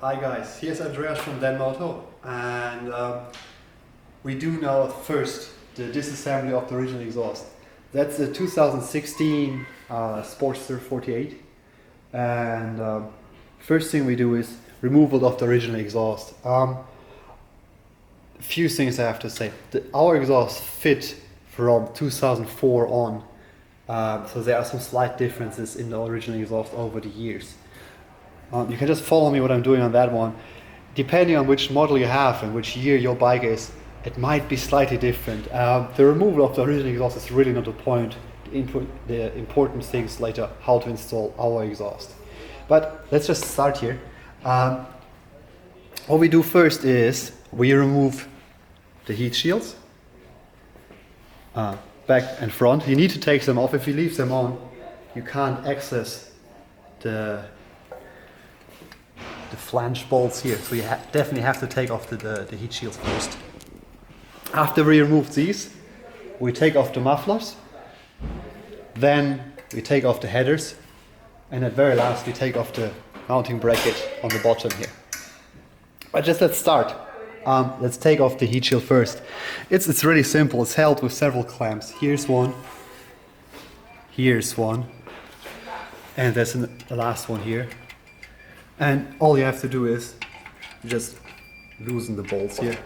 Hi guys, here's Andreas from Danmoto, and we do now first the disassembly of the original exhaust. That's the 2016 Sportster 48, and first thing we do is removal of the original exhaust. A few things I have to say. Our exhaust fit from 2004 on, so there are some slight differences in the original exhaust over the years. You can just follow me what I'm doing on that one. Depending on which model you have and which year your bike is, it might be slightly different. The removal of the original exhaust is really not the point. The important things later, how to install our exhaust. But let's just start here. What we do first is we remove the heat shields, back and front. You need to take them off. If you leave them on, you can't access the flange bolts here, so you definitely have to take off the heat shields first. After we remove these, we take off the mufflers, then we take off the headers, and at very last we take off the mounting bracket on the bottom here. But just let's start. Let's take off the heat shield first. It's really simple. It's held with several clamps. Here's one, and there's the last one here. And all you have to do is just loosen the bolts here.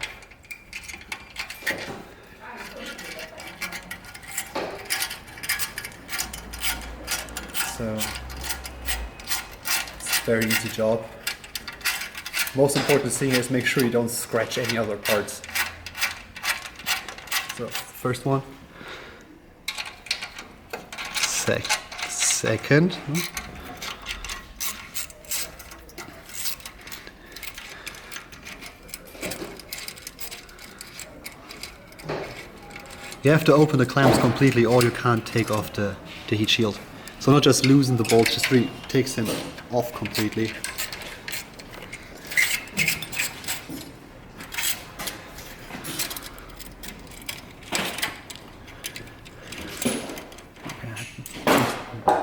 So it's a very easy job. Most important thing is make sure you don't scratch any other parts. So first one. Second. You have to open the clamps completely or you can't take off the heat shield. So not just loosen the bolts, just really takes them off completely.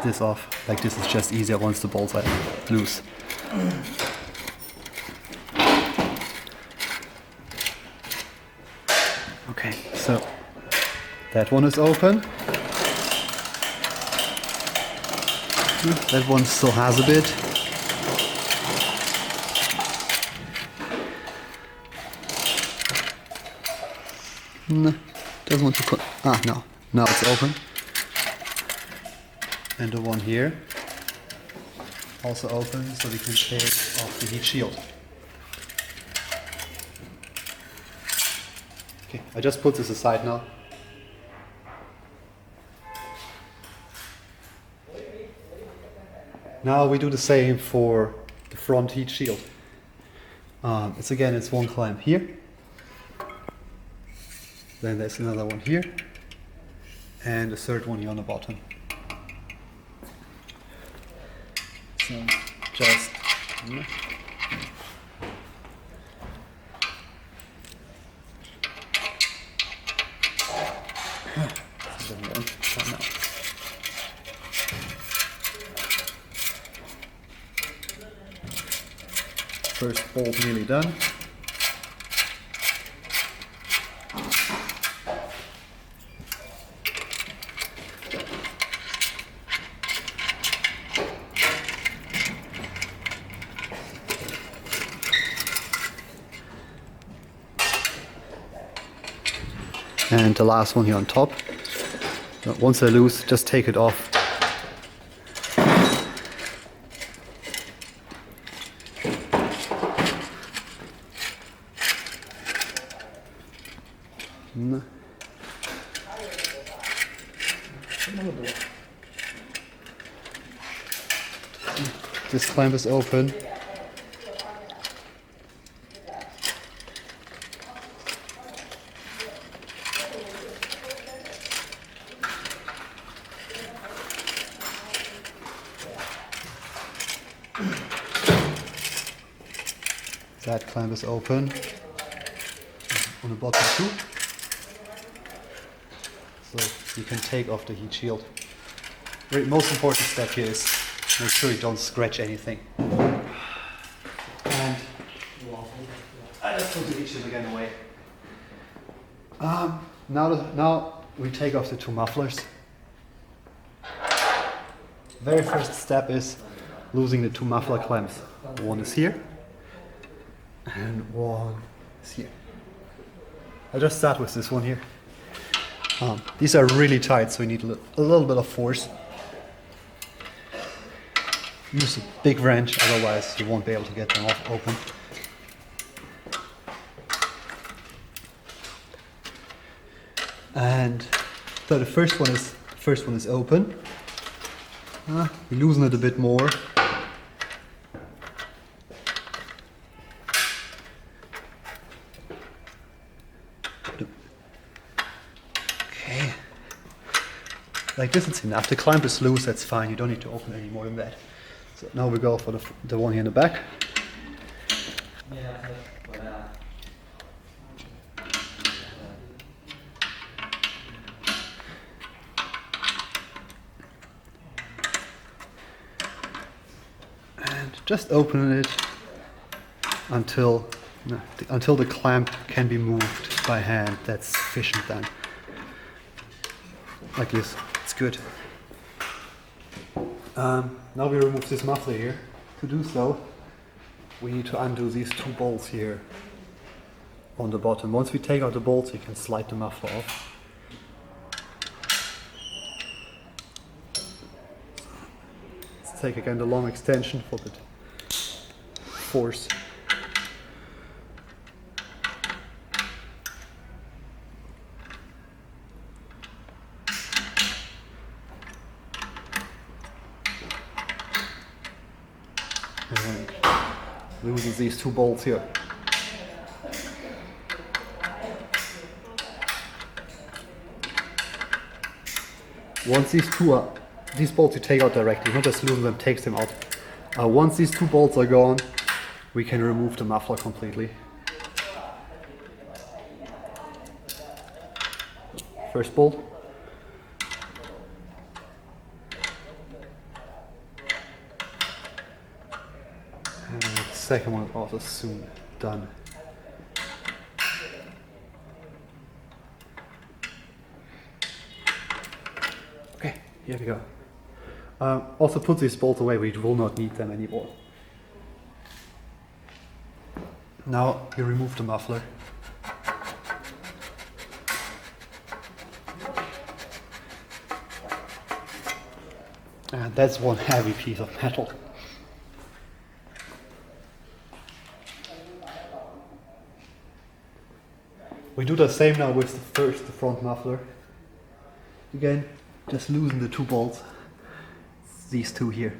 This off, like this is just easier once the bolts are loose. Okay, so that one is open. That one still has a bit. No, doesn't want to put. No, now it's open. And the one here also open, so we can take off the heat shield. Okay, I just put this aside now. Now we do the same for the front heat shield. It's one clamp here. Then there's another one here. And a third one here on the bottom. So just first bolt nearly done. And the last one here on top. Once they're loose, just take it off. This clamp is open. That clamp is open on the bottom too. So you can take off the heat shield. The most important step here is make sure you don't scratch anything. And just put each of them again away. Now we take off the two mufflers. Very first step is losing the two muffler clamps. One is here and one is here. I'll just start with this one here. These are really tight, so you need a little bit of force. Use a big wrench, otherwise you won't be able to get them open. And so the first one is open. We loosen it a bit more. Okay. Like this it's enough. The clamp is loose, that's fine. You don't need to open any more than that. So now we go for the one here in the back. And just open it until the clamp can be moved by hand. That's sufficient then. Like this, it's good. Now we remove this muffler here. To do so, we need to undo these two bolts here on the bottom. Once we take out the bolts, you can slide the muffler off. Let's take again the long extension for the force. And loosen these two bolts here. Once these bolts you take out directly, not just loosen them, takes them out. Once these two bolts are gone, we can remove the muffler completely. First bolt. And the second one is also soon done. Okay, here we go. Also put these bolts away, we will not need them anymore. Now you remove the muffler. And that's one heavy piece of metal. We do the same now with the front muffler. Again, just loosen the two bolts. These two here.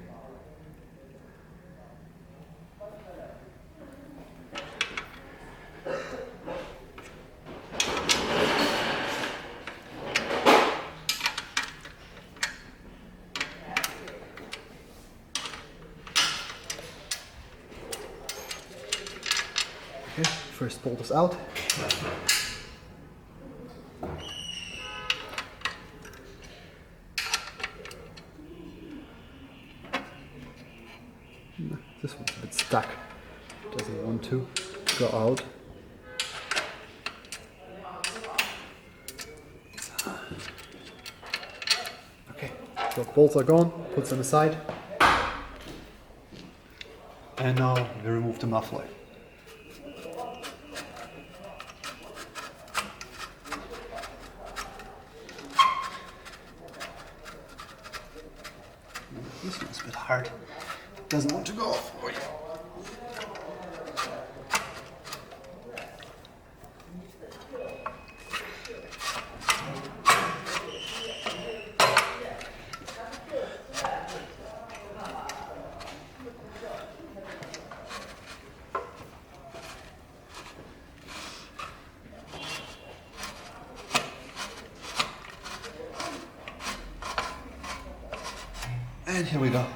Okay, first bolt is out. This one's a bit stuck. Doesn't want to go out. Okay, so bolts are gone, put them aside. And now we remove the muffler. This one's a bit hard. Doesn't want to go off. And here we go.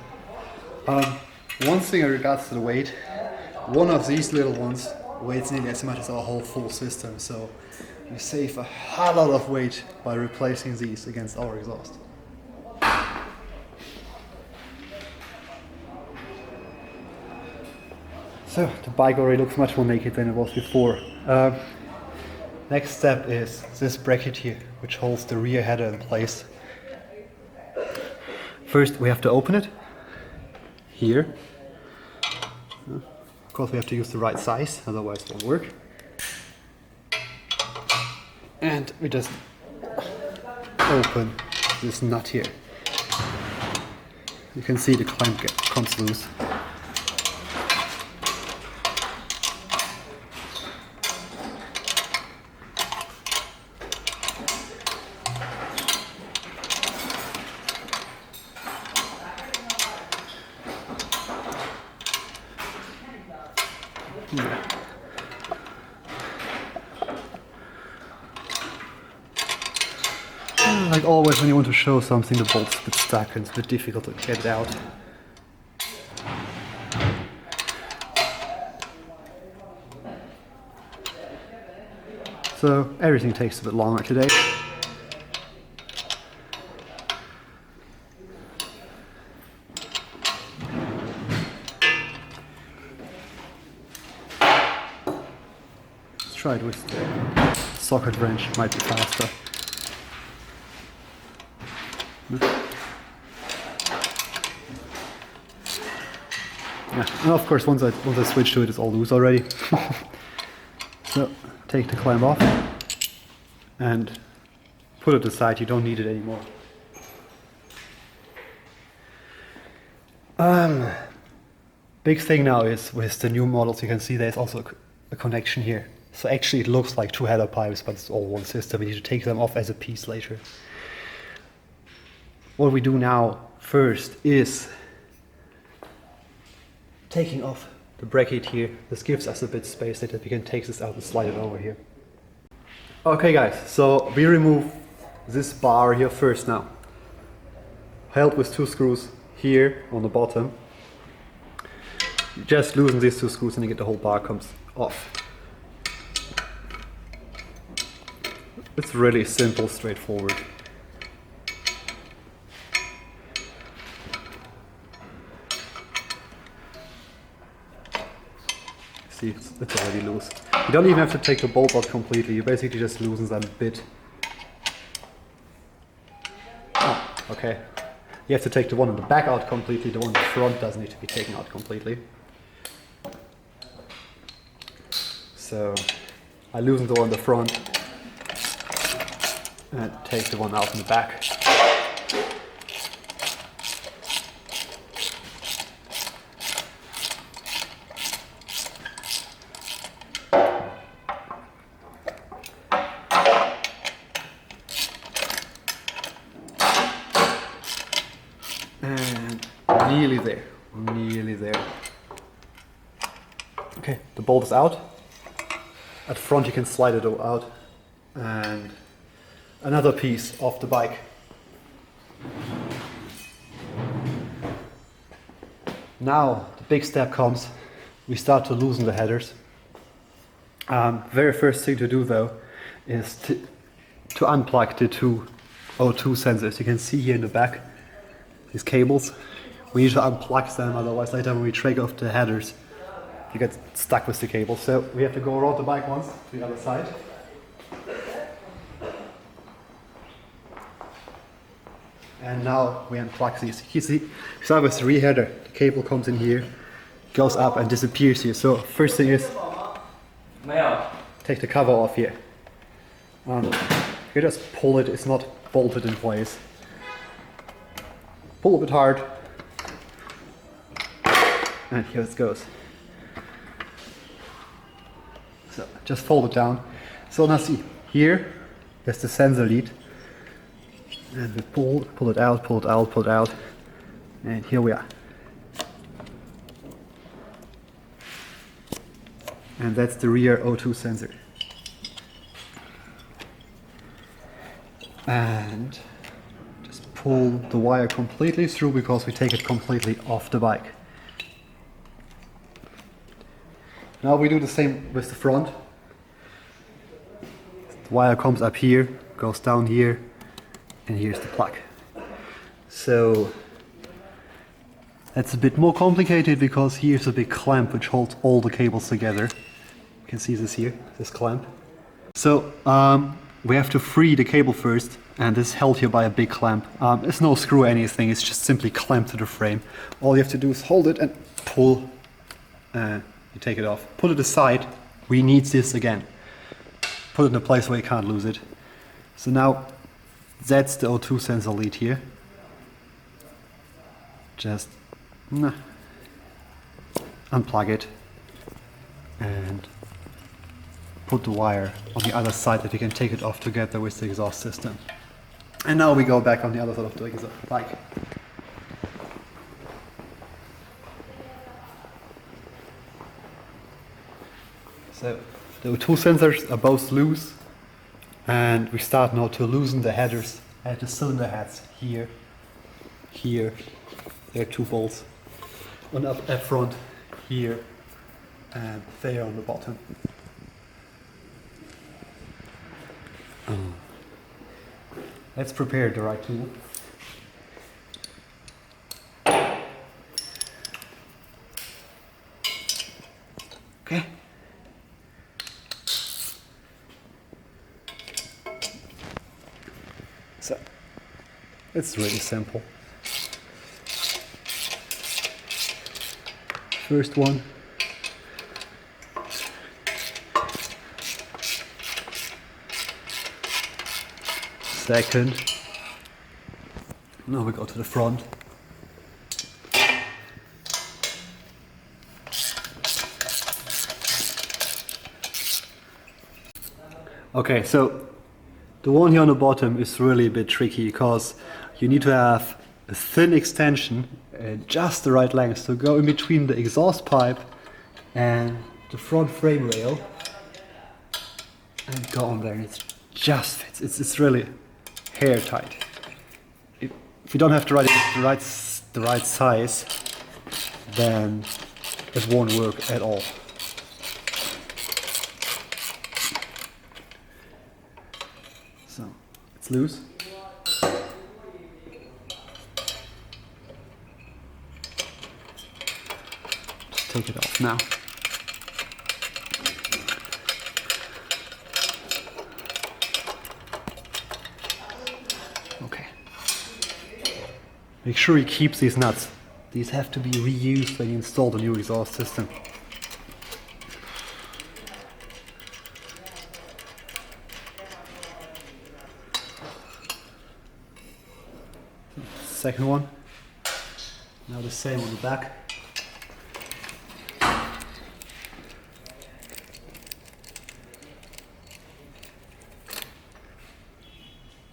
One thing in regards to the weight, one of these little ones weighs nearly as much as our whole full system, so we save a whole lot of weight by replacing these against our exhaust. So the bike already looks much more naked than it was before. Next step is this bracket here, which holds the rear header in place. First we have to open it here. Of course we have to use the right size, otherwise it won't work. And we just open this nut here. You can see the clamp comes loose. Like always when you want to show something, the bolt's a bit stuck and it's a bit difficult to get it out. So everything takes a bit longer today. Let's try it with the socket wrench, might be faster. Yeah, and of course once I switch to it, it's all loose already. So take the clamp off and put it aside, you don't need it anymore. Big thing now is with the new models, you can see there's also a connection here. So actually it looks like two header pipes, but it's all one system. We need to take them off as a piece later. What we do now first is taking off the bracket here. This gives us a bit of space that we can take this out and slide it over here. Okay guys, so we remove this bar here first now. Held with two screws here on the bottom. You just loosen these two screws and you get the whole bar comes off. It's really simple, straightforward. See, it's already loose. You don't even have to take the bolt out completely, you basically just loosen them a bit. Oh, okay. You have to take the one on the back out completely, the one in the front doesn't need to be taken out completely. So, I loosen the one in the front and take the one out in the back. And nearly there, nearly there. Okay, the bolt is out. At front you can slide it out. And another piece off the bike. Now the big step comes. We start to loosen the headers. Very first thing to do though is to unplug the two O2 sensors. You can see here in the back these cables. We need to unplug them, otherwise later when we take off the headers you get stuck with the cable. So we have to go around the bike once to the other side. And now we unplug these. You see, start with the rear header. The cable comes in here, goes up and disappears here. So first thing is take the cover off here. You just pull it, it's not bolted in place. Pull a bit hard. And here it goes. So just fold it down. So now see, here there's the sensor lead. And we pull it out, pull it out, pull it out. And here we are. And that's the rear O2 sensor. And just pull the wire completely through because we take it completely off the bike. Now we do the same with the front. The wire comes up here, goes down here, and here's the plug. So That's a bit more complicated because here's a big clamp which holds all the cables together. You can see this here, this clamp. So we have to free the cable first, and this is held here by a big clamp. It's no screw or anything, it's just simply clamped to the frame. All you have to do is hold it and pull, and you take it off. Put it aside, we need this again. Put it in a place where you can't lose it. So now that's the O2 sensor lead here. Just unplug it and put the wire on the other side that you can take it off together with the exhaust system. And now we go back on the other side of the bike. So the O2 sensors are both loose, and we start now to loosen the headers and the cylinder heads here. Here, there are 2 bolts on up front, here, and there on the bottom. Let's prepare the right tool. Okay. So, it's really simple. First one. Second. Now we go to the front. Okay, so the one here on the bottom is really a bit tricky because you need to have a thin extension, just the right length to go in between the exhaust pipe and the front frame rail and go on there, and it just fits. It's really hair tight. If you don't have the right size, then it won't work at all. So it's loose. Just take it off now. Okay. Make sure you keep these nuts. These have to be reused when you install the new exhaust system. Second one. Now the same on the back.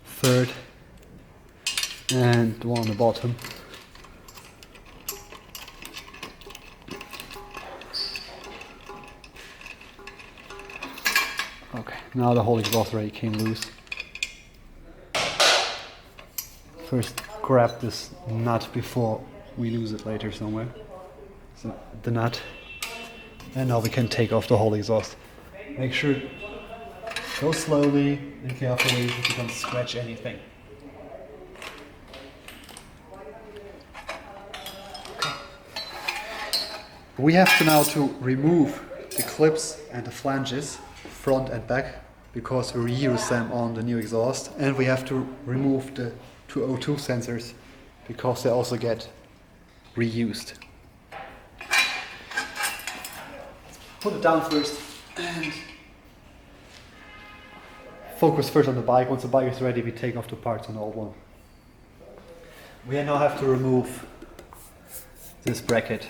Third. And the one on the bottom. Okay, now the whole exhaust already came loose. First grab this nut before we lose it later somewhere. So the nut. And now we can take off the whole exhaust. Make sure go slowly and carefully so you don't scratch anything. We have to now to remove the clips and the flanges, front and back, because we reuse them on the new exhaust, and we have to remove the 2 O2 sensors because they also get reused. Put it down first and focus first on the bike. Once the bike is ready, we take off the parts on the old one. We now have to remove this bracket.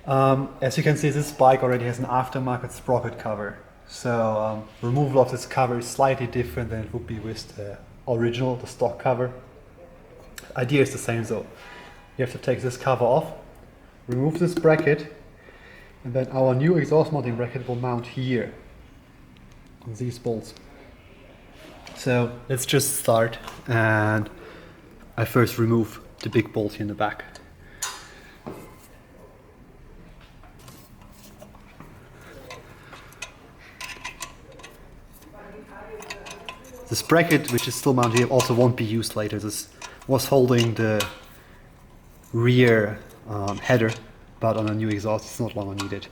As you can see, this bike already has an aftermarket sprocket cover. So removal of this cover is slightly different than it would be with the original, the stock cover. Idea is the same though. You have to take this cover off, remove this bracket, and then our new exhaust mounting bracket will mount here on these bolts. So let's just start, and I first remove the big bolt here in the back. This bracket, which is still mounted here, also won't be used later. This was holding the rear header, but on a new exhaust it's not longer needed.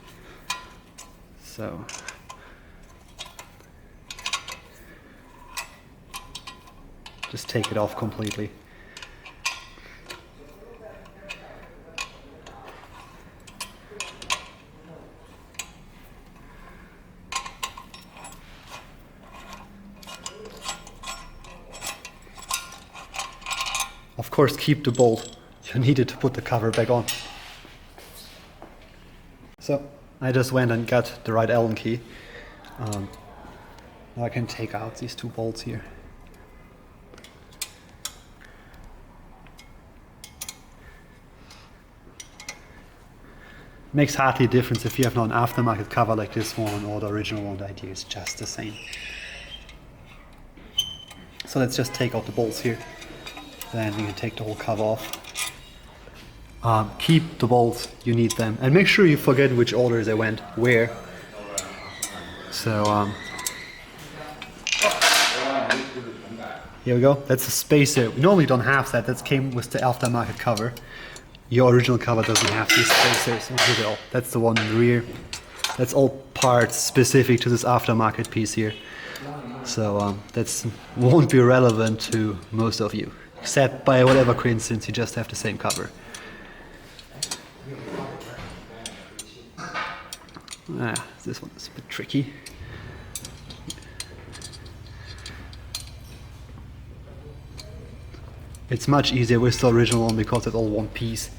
So just take it off completely. Of course, keep the bolt. You needed to put the cover back on. So I just went and got the right Allen key. Now I can take out these two bolts here. Makes hardly a difference if you have now an aftermarket cover like this one or the original one. The idea is just the same. So let's just take out the bolts here. Then we can take the whole cover off. Keep the bolts, you need them. And make sure you forget which order they went where. So here we go, that's a spacer. We normally don't have that, that came with the aftermarket cover. Your original cover doesn't have these spacers. Here they go. That's the one in the rear. That's all parts specific to this aftermarket piece here. So that won't be relevant to most of you, except by whatever coincidence you just have the same cover. This one is a bit tricky. It's much easier with the original one because it's all one piece.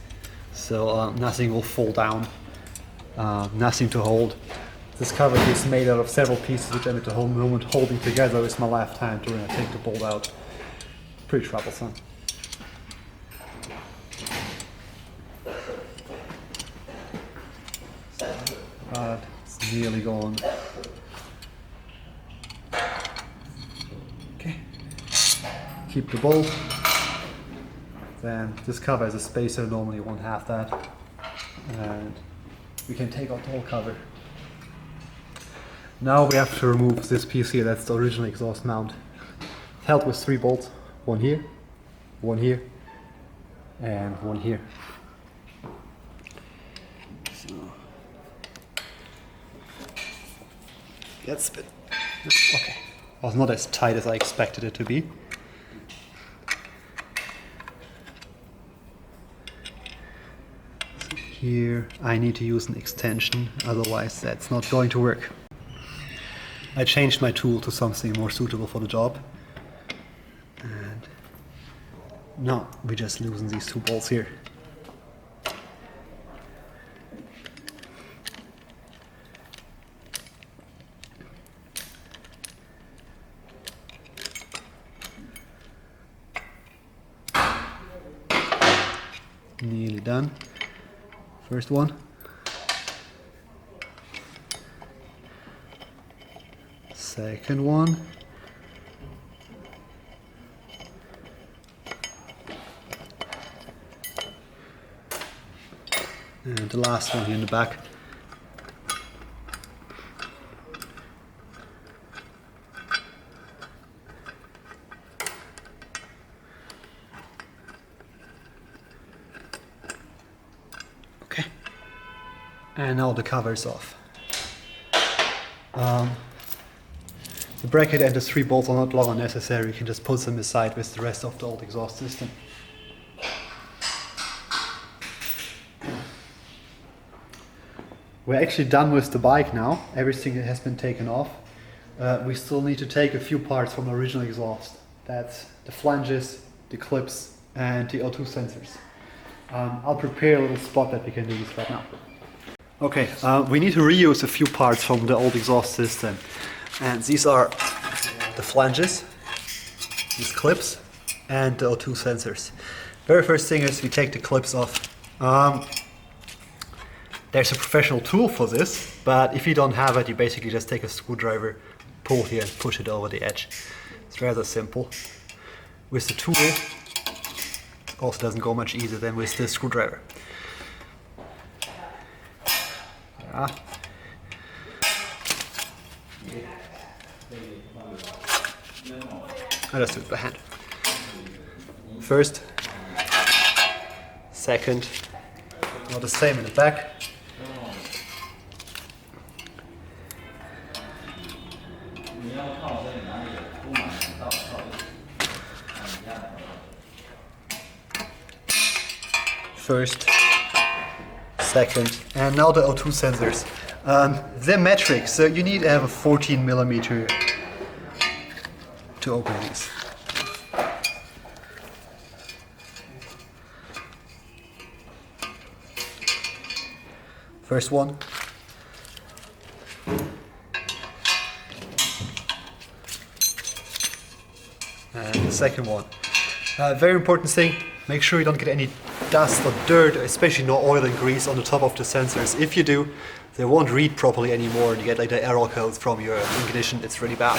So nothing will fall down, nothing to hold. This cover is made out of several pieces which I'm at the whole moment holding together with my left hand when I take the bolt out. Pretty troublesome. But it's nearly gone. Okay. Keep the bolt. Then this cover has a spacer, normally you won't have that. And we can take out the whole cover. Now we have to remove this piece here, that's the original exhaust mount. It's held with 3 bolts, one here, and one here. So that's a bit, okay. Was not as tight as I expected it to be. Here I need to use an extension, otherwise that's not going to work. I changed my tool to something more suitable for the job. And now we just loosen these 2 bolts here. Nearly done. First one. Second one. And the last one here in the back. Okay. And now the cover is off. The bracket and the 3 bolts are not longer necessary, you can just put them aside with the rest of the old exhaust system. We're actually done with the bike now, everything has been taken off. We still need to take a few parts from the original exhaust. That's the flanges, the clips and the O2 sensors. I'll prepare a little spot that we can do this right now. Okay, we need to reuse a few parts from the old exhaust system. And these are the flanges, these clips, and the O2 sensors. Very first thing is we take the clips off. There's a professional tool for this, but if you don't have it, you basically just take a screwdriver, pull here and push it over the edge. It's rather simple. With the tool, it also doesn't go much easier than with the screwdriver. Yeah. I just do it by hand. First, second, Now the same in the back. First, second, and now the O2 sensors. They're metric, so you need to have a 14mm to open these. First one. And the second one. Very important thing, make sure you don't get any dust or dirt, especially no oil and grease on the top of the sensors. If you do, they won't read properly anymore and you get like the error codes from your ignition. It's really bad.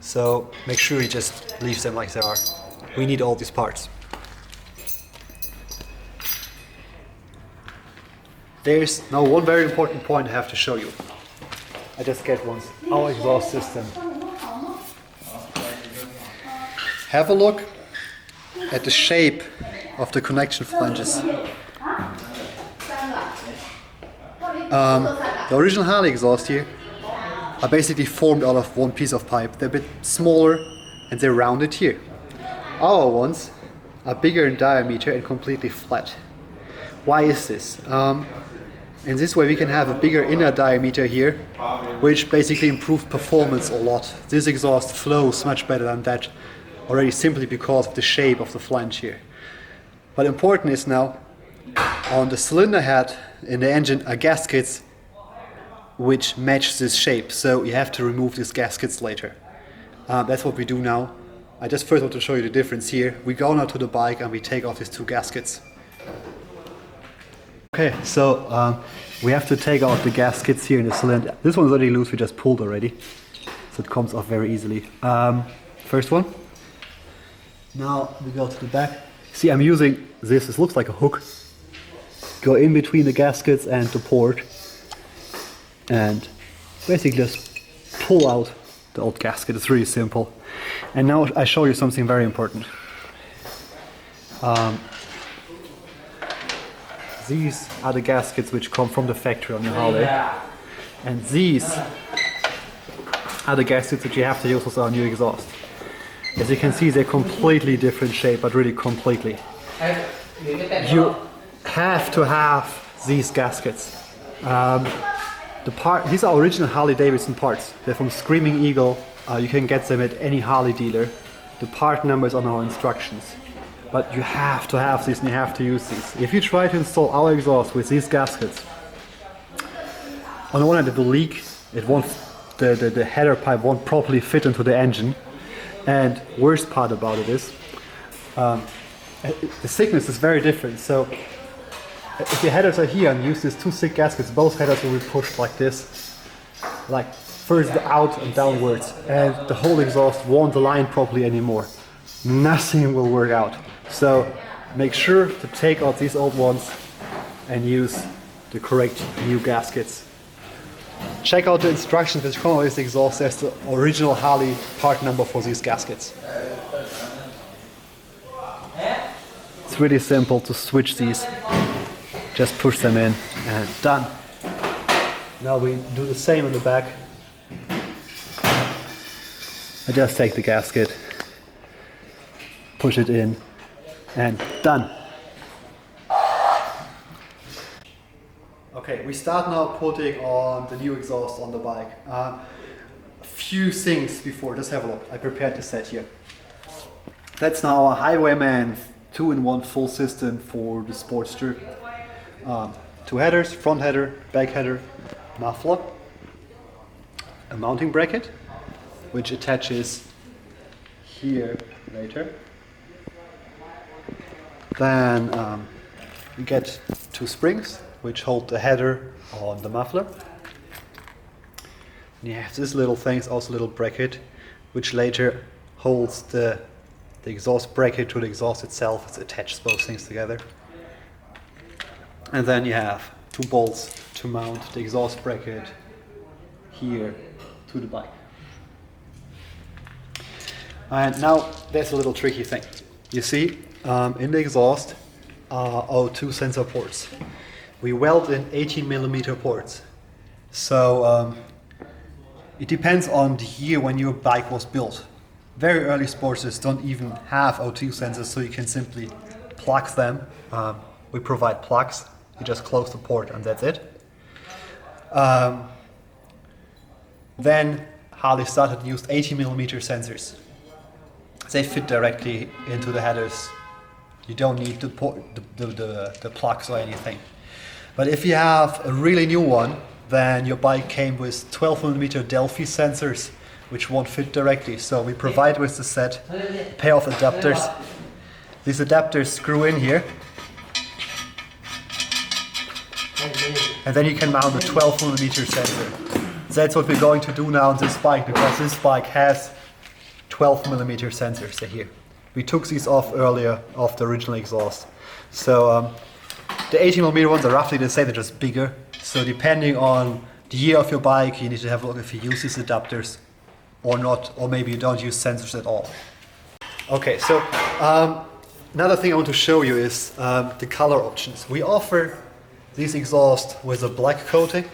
So make sure you just leave them like they are. We need all these parts. There's now one very important point I have to show you. I just get once. Our exhaust system. Have a look at the shape of the connection flanges. The original Harley exhaust here are basically formed out of one piece of pipe. They're a bit smaller and they're rounded here. Our ones are bigger in diameter and completely flat. Why is this? In this way we can have a bigger inner diameter here, which basically improves performance a lot. This exhaust flows much better than that already simply because of the shape of the flange here. But important is now, on the cylinder head in the engine are gaskets which match this shape, so you have to remove these gaskets later. That's what we do now. I just first want to show you the difference here. We go now to the bike and we take off these two gaskets. Okay, so we have to take out the gaskets here in the cylinder. This one's already loose, we just pulled already, so it comes off very easily. First one. Now we go to the back. See, I'm using this looks like a hook. Go in between the gaskets and the port and basically just pull out the old gasket. It's really simple. And now I show you something very important. These are the gaskets which come from the factory on your Harley. And these are the gaskets that you have to use with our new exhaust. As you can see, they're completely different shape, but really completely. You have to have these gaskets. These are original Harley Davidson parts. They're from Screaming Eagle. You can get them at any Harley dealer. The part numbers on our instructions. But you have to have these and you have to use these. If you try to install our exhaust with these gaskets, on the one hand it will leak, the header pipe won't properly fit into the engine. And worst part about it is, the thickness is very different. So if your headers are here and use these two thick gaskets, both headers will be pushed like this, like first out and downwards, and the whole exhaust won't align properly anymore. Nothing will work out. So make sure to take out these old ones and use the correct new gaskets. Check out the instructions which come with the exhaust. There's the original Harley part number for these gaskets. It's really simple to switch these. Just push them in and done. Now we do the same in the back. I just take the gasket, push it in, and done. Okay, we start now putting on the new exhaust on the bike. A few things before, just have a look. I prepared the set here. That's now a Highwayman 2-in-1 full system for the Sportster. Two headers, front header, back header, muffler, a mounting bracket, which attaches here later. Then we get two springs which hold the header on the muffler. And you have this little thing, also a little bracket, which later holds the exhaust bracket to the exhaust itself. It's attached both things together. And then you have two bolts to mount the exhaust bracket here to the bike. And now there's a little tricky thing. You see, in the exhaust are O2 sensor ports. we weld in 18mm ports. So it depends on the year when your bike was built. Very early Sportsters don't even have O2 sensors, so you can simply plug them. We provide plugs. You just close the port and that's it. Then Harley started to use 80mm sensors. They fit directly into the headers. You don't need the plugs or anything. But if you have a really new one, then your bike came with 12mm Delphi sensors, which won't fit directly. So we provide with the set a pair of adapters. These adapters screw in here. And then you can mount a 12mm sensor. That's what we're going to do now on this bike, because this bike has 12mm sensors here. We took these off earlier off the original exhaust. So the 18mm ones are roughly the same, they're just bigger. So depending on the year of your bike, you need to have a look if you use these adapters or not, or maybe you don't use sensors at all. Okay, so another thing I want to show you is the color options. We offer these exhausts with a black coating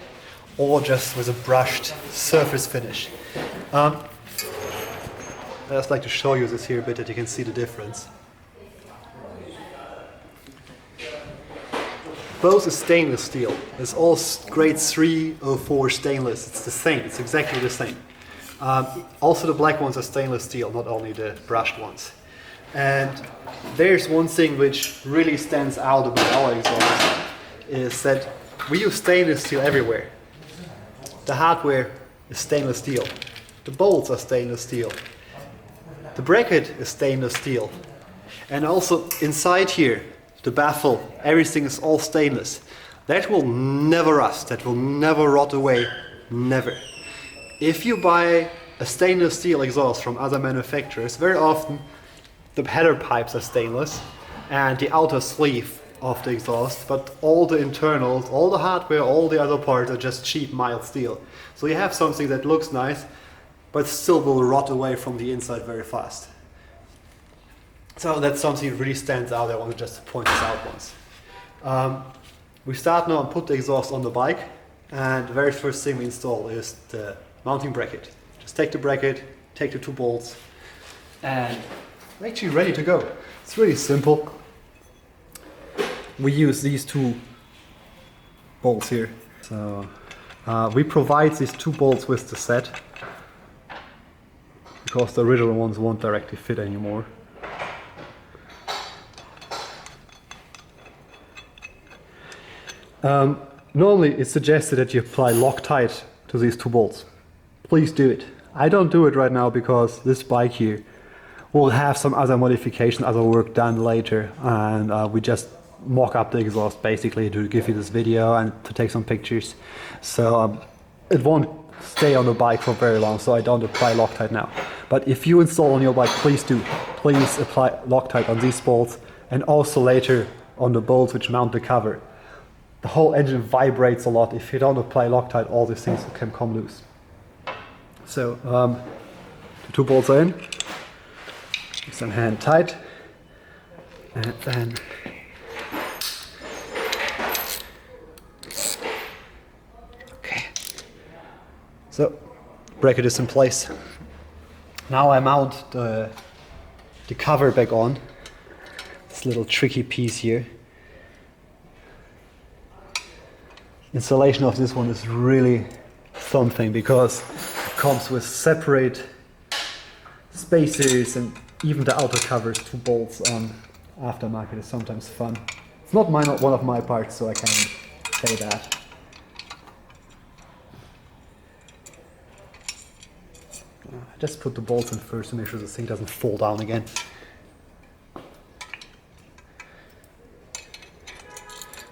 or just with a brushed surface finish. I just like to show you this here a bit that you can see the difference. Both is stainless steel. It's all grade 304 stainless. It's the same. It's exactly the same. Also the black ones are stainless steel, not only the brushed ones. And there's one thing which really stands out about our exhaust is that we use stainless steel everywhere. The hardware is stainless steel. The bolts are stainless steel. The bracket is stainless steel. And also inside here, the baffle, everything is all stainless. That will never rust, that will never rot away, never. If you buy a stainless steel exhaust from other manufacturers, very often the header pipes are stainless and the outer sleeve of the exhaust, but all the internals, all the hardware, all the other parts are just cheap mild steel. So you have something that looks nice, but still will rot away from the inside very fast. So that's something that really stands out. I want to just point this out once. We start now and put the exhaust on the bike, and the very first thing we install is the mounting bracket. Just take the bracket, take the two bolts, and we're actually ready to go. It's really simple. We use these two bolts here. So we provide these two bolts with the set, because the original ones won't directly fit anymore. Normally it's suggested that you apply Loctite to these two bolts. Please do it. I don't do it right now because this bike here will have some other modification, other work done later, and we just mock up the exhaust basically to give you this video and to take some pictures. So it won't stay on the bike for very long, so I don't apply Loctite now. But if you install on your bike, please do. Please apply Loctite on these bolts and also later on the bolts which mount the cover. The whole engine vibrates a lot. If you don't apply Loctite, all these things can come loose. So the two bolts are in. Just then hand tight, and then okay. So bracket is in place. Now I mount the cover back on. This little tricky piece here. Installation of this one is really something because it comes with separate spacers and even the outer covers, two bolts on aftermarket is sometimes fun. It's not one of my parts, so I can't say that. I just put the bolts in first to make sure this thing doesn't fall down again.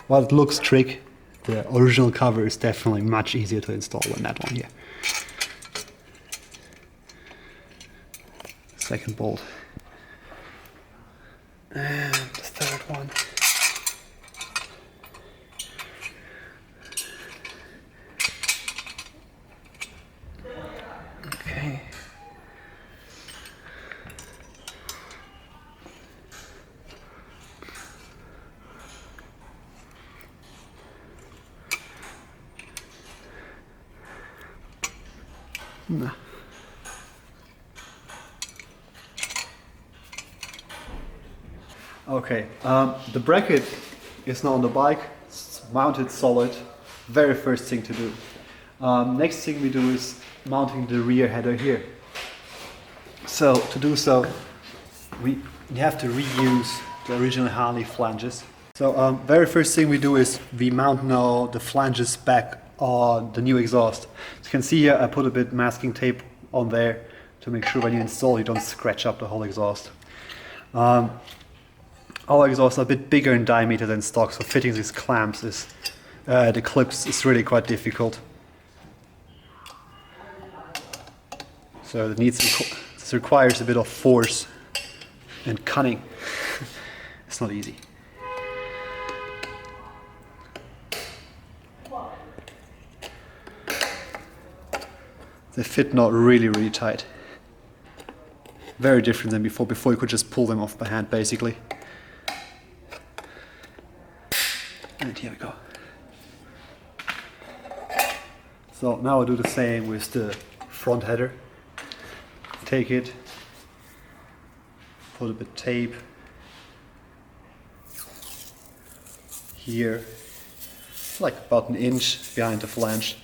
While it looks tricky, the original cover is definitely much easier to install than that one here. Second bolt. And the third one. Okay. Okay, the bracket is now on the bike, it's mounted solid, very first thing to do. Next thing we do is mounting the rear header here. So to do so, we have to reuse the original Harley flanges. So very first thing we do is we mount now the flanges back on the new exhaust. As you can see here, I put a bit masking tape on there to make sure when you install you don't scratch up the whole exhaust. Our exhausts are a bit bigger in diameter than stock, so fitting these clamps is, the clips is really quite difficult. So this requires a bit of force and cunning. It's not easy. They fit not really tight. Very different than before. Before you could just pull them off by hand basically. And here we go. So now I'll do the same with the front header. Take it, put a bit of tape here, like about an inch behind the flange.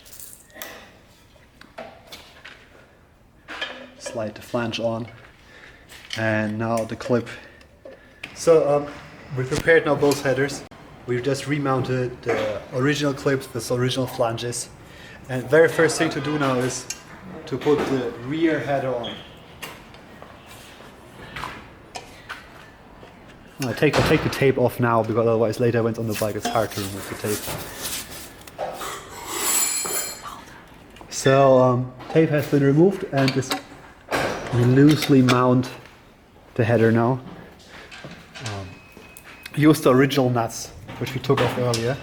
Slide the flange on, and now the clip. So we prepared now both headers. We've just remounted the original clips with original flanges, and very first thing to do now is to put the rear header on. I'll take the tape off now because otherwise later when it's on the bike it's hard to remove the tape. So tape has been removed and we loosely mount the header now. Use the original nuts which we took off earlier.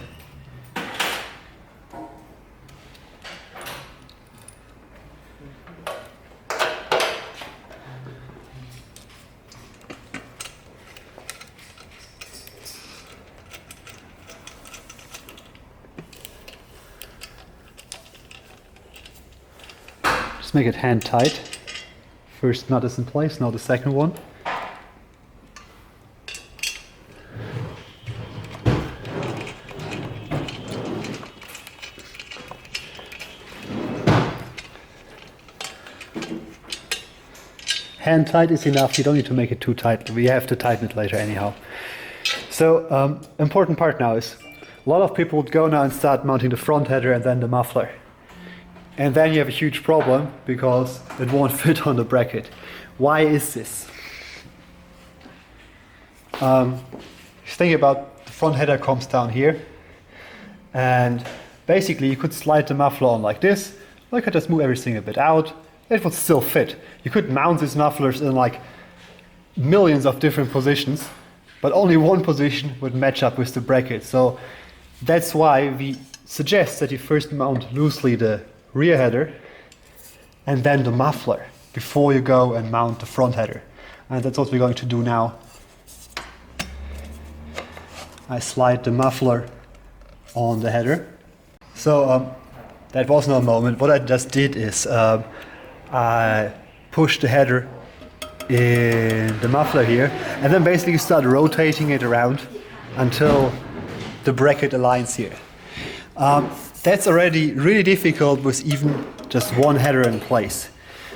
Just make it hand tight. First nut is in place, now the second one. Hand tight is enough, you don't need to make it too tight. We have to tighten it later anyhow. So, important part now is, a lot of people would go now and start mounting the front header and then the muffler. And then you have a huge problem because it won't fit on the bracket. Why is this? Think about the front header comes down here, and basically you could slide the muffler on like this, or you could just move everything a bit out. It would still fit. You could mount these mufflers in like millions of different positions, but only one position would match up with the bracket. So that's why we suggest that you first mount loosely the rear header and then the muffler before you go and mount the front header. And that's what we're going to do now. I slide the muffler on the header. So that was no moment. What I just did is I pushed the header in the muffler here and then basically start rotating it around until the bracket aligns here. That's already really difficult with even just one header in place.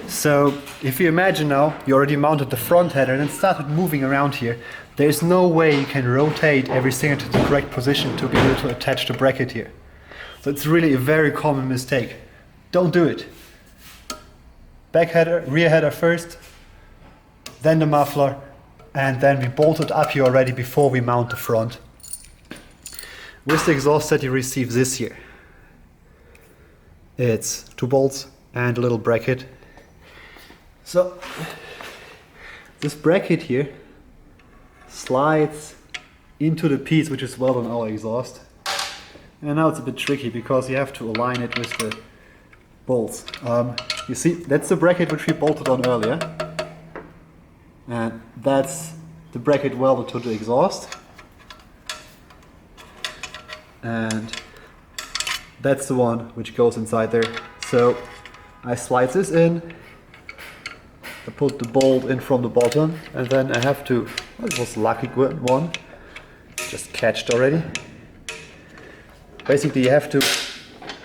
So if you imagine now, you already mounted the front header and then started moving around here, there's no way you can rotate everything into the correct position to be able to attach the bracket here. So it's really a very common mistake. Don't do it. Back header, rear header first, then the muffler, and then we bolt it up here already before we mount the front. With the exhaust set you receive this here. It's 2 bolts and a little bracket. So this bracket here slides into the piece which is welded on our exhaust. And now it's a bit tricky because you have to align it with the bolts. You see, that's the bracket which we bolted on earlier. And that's the bracket welded to the exhaust. And that's the one which goes inside there. So I slide this in, I put the bolt in from the bottom, and then I have to, well, it was a lucky good one, just catched already. Basically you have to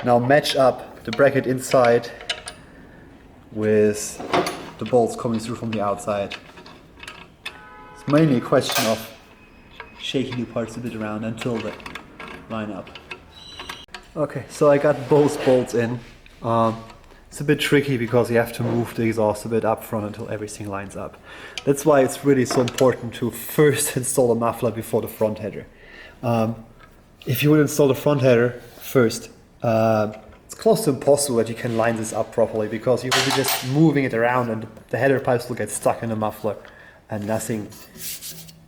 now match up the bracket inside with the bolts coming through from the outside. It's mainly a question of shaking the parts a bit around until they line up. Okay, so I got both bolts in. It's a bit tricky because you have to move the exhaust a bit up front until everything lines up. That's why it's really so important to first install the muffler before the front header. If you would install the front header first, it's close to impossible that you can line this up properly because you will be just moving it around and the header pipes will get stuck in the muffler and nothing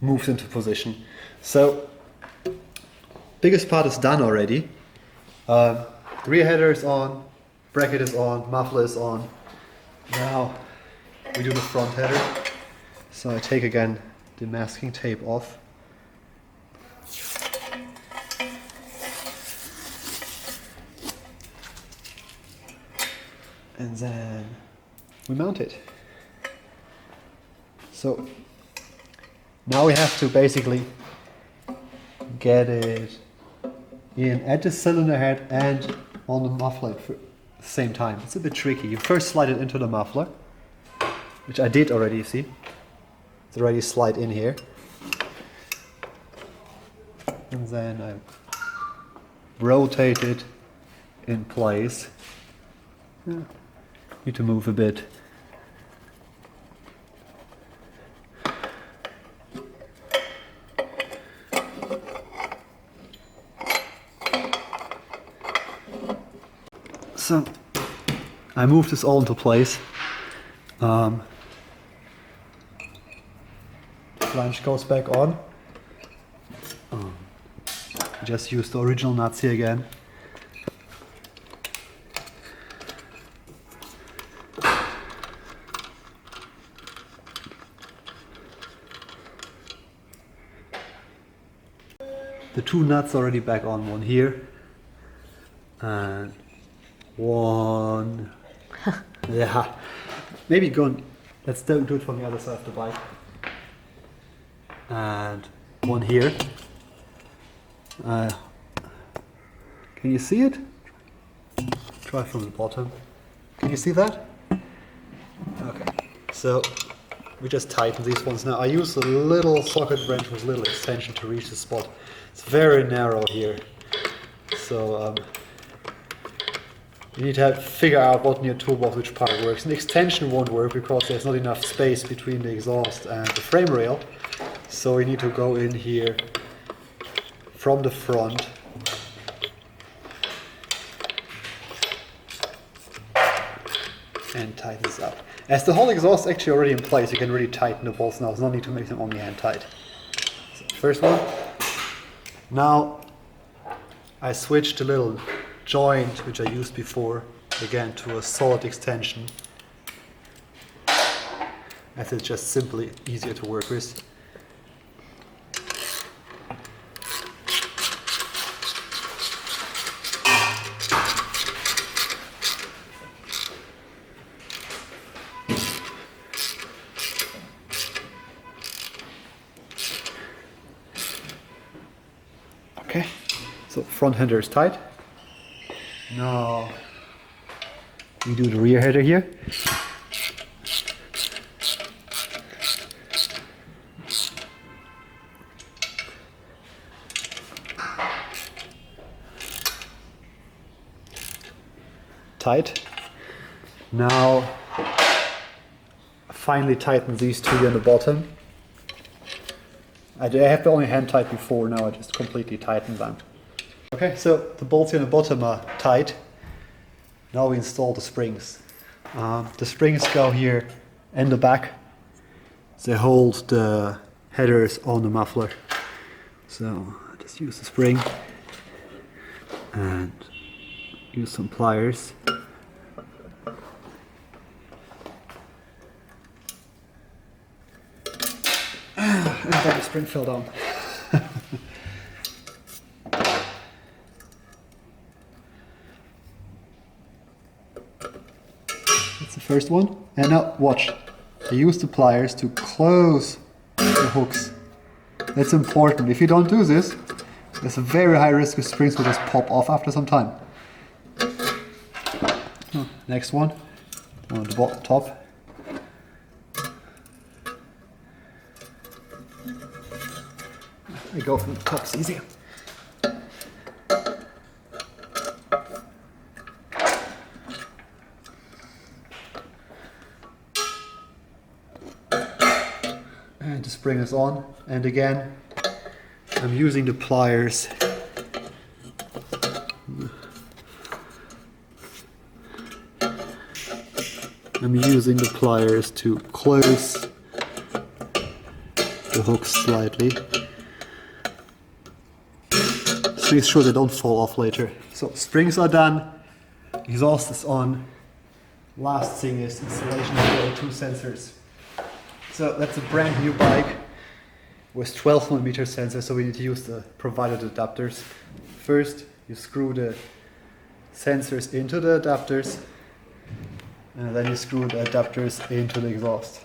moves into position. So, biggest part is done already. Rear header is on, bracket is on, muffler is on. Now we do the front header. So I take again the masking tape off. And then we mount it. So now we have to basically get it in at the cylinder head and on the muffler at the same time. It's a bit tricky. You first slide it into the muffler, which I did already, you see. It's already slide in here. And then I rotate it in place. Yeah. Need to move a bit. So I move this all into place. Flange goes back on. Just use the original nuts here again. The two nuts already back on, one here and one. Yeah, maybe let's do it from the other side of the bike. And one here. Can you see it? Try from the bottom. Can you see that? Okay, so we just tighten these ones now. I use a little socket wrench with a little extension to reach the spot. It's very narrow here, so you need to figure out what in your toolbox which part works. An extension won't work because there's not enough space between the exhaust and the frame rail, so we need to go in here from the front and tighten this up. As the whole exhaust is actually already in place, you can really tighten the bolts now. There's no need to make them only hand tight. So first one. Now I switched the little joint which I used before again to a solid extension, as it's just simply easier to work with. Okay, so front header is tight. Now we do the rear header here. Tight. Now finally tighten these two here on the bottom. I have to only hand tight before, now I just completely tighten them. Okay, so the bolts here on the bottom are tight. Now we install the springs. The springs go here in the back. They hold the headers on the muffler. So I just use the spring and use some pliers. And then the spring fell down. First one. And now watch. I use the pliers to close the hooks. That's important. If you don't do this, there's a very high risk of springs will just pop off after some time. Next one, on the top. I go from the top, it's easier. And the spring is on, and again, I'm using the pliers. I'm using the pliers to close the hooks slightly. So make sure they don't fall off later. So springs are done, exhaust is on. Last thing is installation of the O2 sensors. So that's a brand new bike with 12mm sensor, so we need to use the provided adapters. First, you screw the sensors into the adapters, and then you screw the adapters into the exhaust.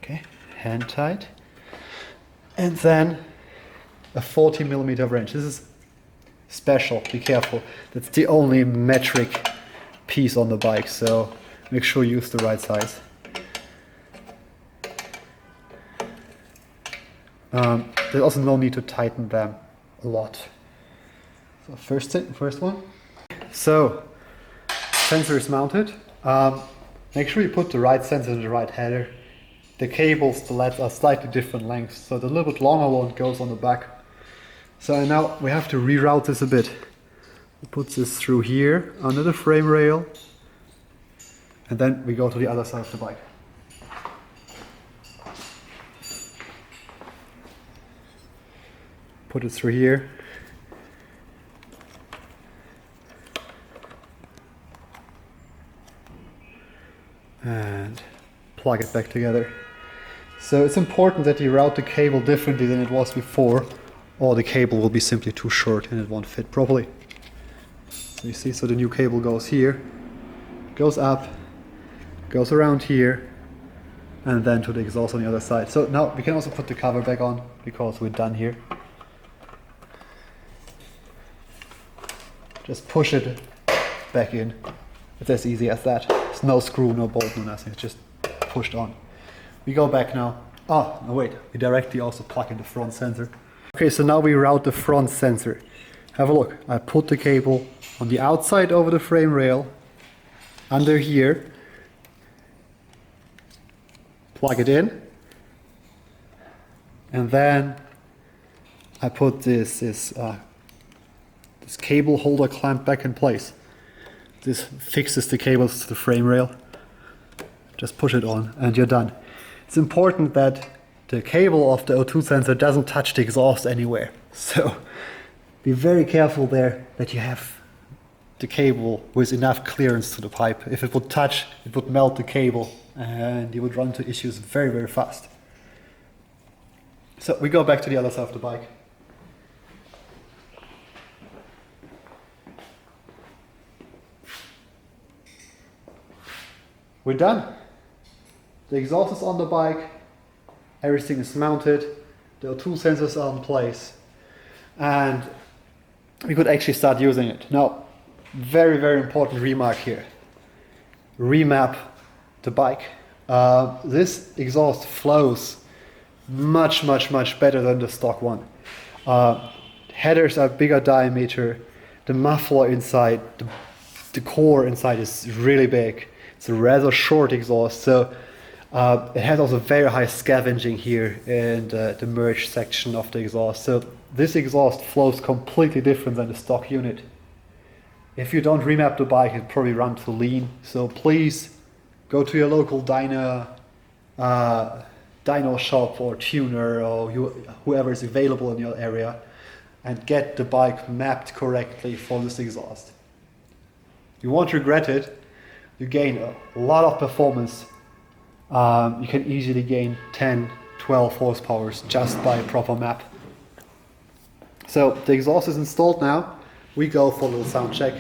Okay, hand tight. And then a 40mm wrench. This is special, be careful. That's the only metric piece on the bike, so make sure you use the right size. There's also no need to tighten them a lot. So first one. So, sensor is mounted. Make sure you put the right sensor in the right header. The cables, the LEDs are slightly different lengths, so the little bit longer one goes on the back. So now we have to reroute this a bit. We put this through here, under the frame rail, and then we go to the other side of the bike. Put it through here. And plug it back together. So it's important that you route the cable differently than it was before, or the cable will be simply too short and it won't fit properly. So you see, so the new cable goes here, goes up, goes around here, and then to the exhaust on the other side. So now we can also put the cover back on because we're done here. Just push it back in. It's as easy as that. There's no screw, no bolt, no nothing. It's just pushed on. We go back now. Oh, no wait. We directly also plug in the front sensor. Okay, so now we route the front sensor. Have a look. I put the cable on the outside over the frame rail, under here. Plug it in. And then I put this cable holder clamp back in place. This fixes the cables to the frame rail. Just push it on and you're done. It's important that the cable of the O2 sensor doesn't touch the exhaust anywhere. So be very careful there that you have the cable with enough clearance to the pipe. If it would touch, it would melt the cable and you would run into issues very, very fast. So we go back to the other side of the bike. We're done. The exhaust is on the bike, everything is mounted, the O2 sensors are in place, and we could actually start using it. Now, very, very important remark here. Remap the bike. This exhaust flows much, much, much better than the stock one. Headers are bigger diameter, the muffler inside, the core inside is really big. It's a rather short exhaust, so it has also very high scavenging here in the merge section of the exhaust. So this exhaust flows completely different than the stock unit. If you don't remap the bike, it probably runs too lean. So please go to your local dyno shop or tuner or whoever is available in your area and get the bike mapped correctly for this exhaust. You won't regret it. You gain a lot of performance. You can easily gain 10, 12 horsepower just by a proper map. So the exhaust is installed now. We go for a little sound check